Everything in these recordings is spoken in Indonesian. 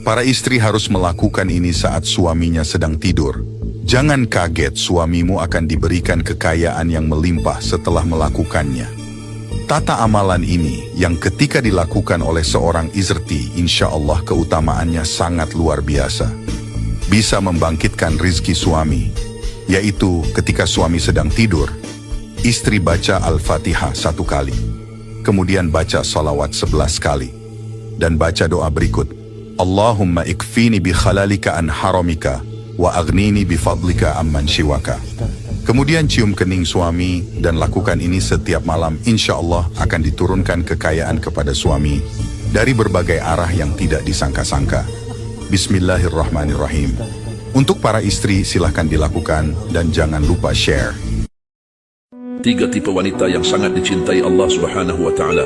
Para istri harus melakukan ini saat suaminya sedang tidur. Jangan kaget suamimu akan diberikan kekayaan yang melimpah setelah melakukannya. Tata amalan ini yang ketika dilakukan oleh seorang istri, insya Allah keutamaannya sangat luar biasa. Bisa membangkitkan rizki suami, yaitu ketika suami sedang tidur, istri baca Al-Fatihah 1 kali, kemudian baca salawat 11 kali, dan baca doa berikut. Allahumma ikfini bi khalalika an haramika, wa aghnini bi fadlika amman siwaka. Kemudian cium kening suami dan lakukan ini setiap malam, insya Allah akan diturunkan kekayaan kepada suami dari berbagai arah yang tidak disangka-sangka. Bismillahirrahmanirrahim. Untuk para istri silahkan dilakukan dan jangan lupa share. 3 tipe wanita yang sangat dicintai Allah Subhanahu wa Ta'ala.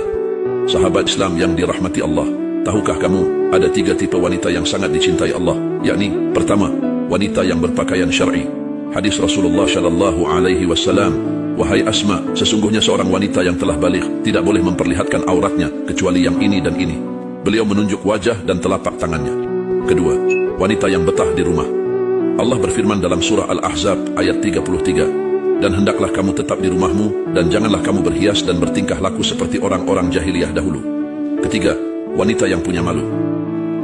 Sahabat Islam yang dirahmati Allah, tahukah kamu ada 3 tipe wanita yang sangat dicintai Allah? Yakni, pertama, wanita yang berpakaian syar'i. Hadis Rasulullah Shallallahu Alaihi Wasallam, wahai Asma, sesungguhnya seorang wanita yang telah baligh tidak boleh memperlihatkan auratnya kecuali yang ini dan ini. Beliau menunjuk wajah dan telapak tangannya. Kedua, wanita yang betah di rumah. Allah berfirman dalam surah Al-Ahzab ayat 33, dan hendaklah kamu tetap di rumahmu dan janganlah kamu berhias dan bertingkah laku seperti orang-orang jahiliyah dahulu. Ketiga, wanita yang punya malu.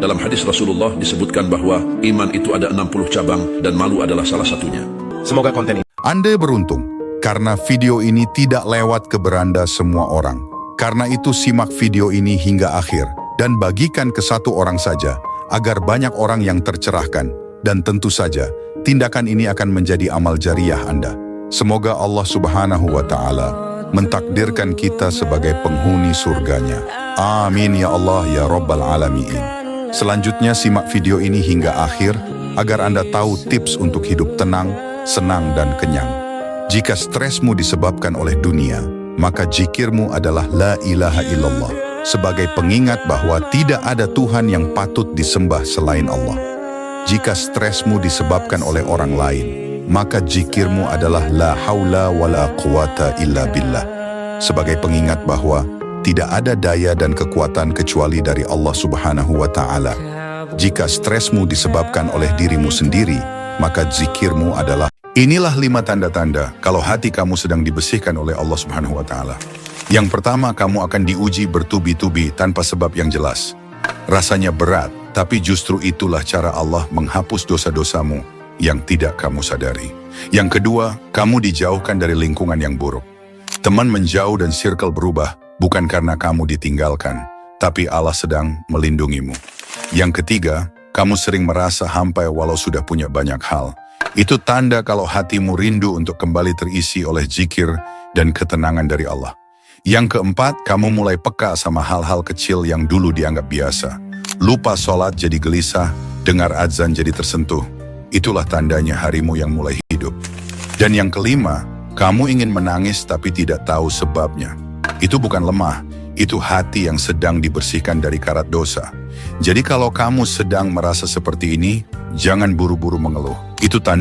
Dalam hadis Rasulullah disebutkan bahwa iman itu ada 60 cabang dan malu adalah salah satunya. Semoga konten ini Anda beruntung karena video ini tidak lewat ke beranda semua orang. Karena itu simak video ini hingga akhir dan bagikan ke 1 orang saja agar banyak orang yang tercerahkan, dan tentu saja tindakan ini akan menjadi amal jariah Anda. Semoga Allah Subhanahu wa Ta'ala mentakdirkan kita sebagai penghuni surganya. Amin ya Allah ya Rabbal Alamin. Selanjutnya simak video ini hingga akhir agar Anda tahu tips untuk hidup tenang, senang dan kenyang. Jika stresmu disebabkan oleh dunia, maka zikirmu adalah la ilaha illallah sebagai pengingat bahwa tidak ada Tuhan yang patut disembah selain Allah. Jika stresmu disebabkan oleh orang lain, maka zikirmu adalah la haula wala quwata illa billah sebagai pengingat bahwa tidak ada daya dan kekuatan kecuali dari Allah Subhanahu wa Ta'ala. Jika stresmu disebabkan oleh dirimu sendiri, maka zikirmu adalah. Inilah 5 tanda-tanda kalau hati kamu sedang dibersihkan oleh Allah Subhanahu wa Ta'ala. Yang pertama, kamu akan diuji bertubi-tubi tanpa sebab yang jelas. Rasanya berat, tapi justru itulah cara Allah menghapus dosa-dosamu yang tidak kamu sadari. Yang kedua, kamu dijauhkan dari lingkungan yang buruk. Teman menjauh dan circle berubah, bukan karena kamu ditinggalkan, tapi Allah sedang melindungimu. Yang ketiga, kamu sering merasa hampa walau sudah punya banyak hal. Itu tanda kalau hatimu rindu untuk kembali terisi oleh zikir dan ketenangan dari Allah. Yang keempat, kamu mulai peka sama hal-hal kecil yang dulu dianggap biasa. Lupa sholat jadi gelisah, dengar azan jadi tersentuh. Itulah tandanya harimu yang mulai hidup. Dan yang kelima, kamu ingin menangis tapi tidak tahu sebabnya. Itu bukan lemah, itu hati yang sedang dibersihkan dari karat dosa. Jadi kalau kamu sedang merasa seperti ini, jangan buru-buru mengeluh. Itu tanda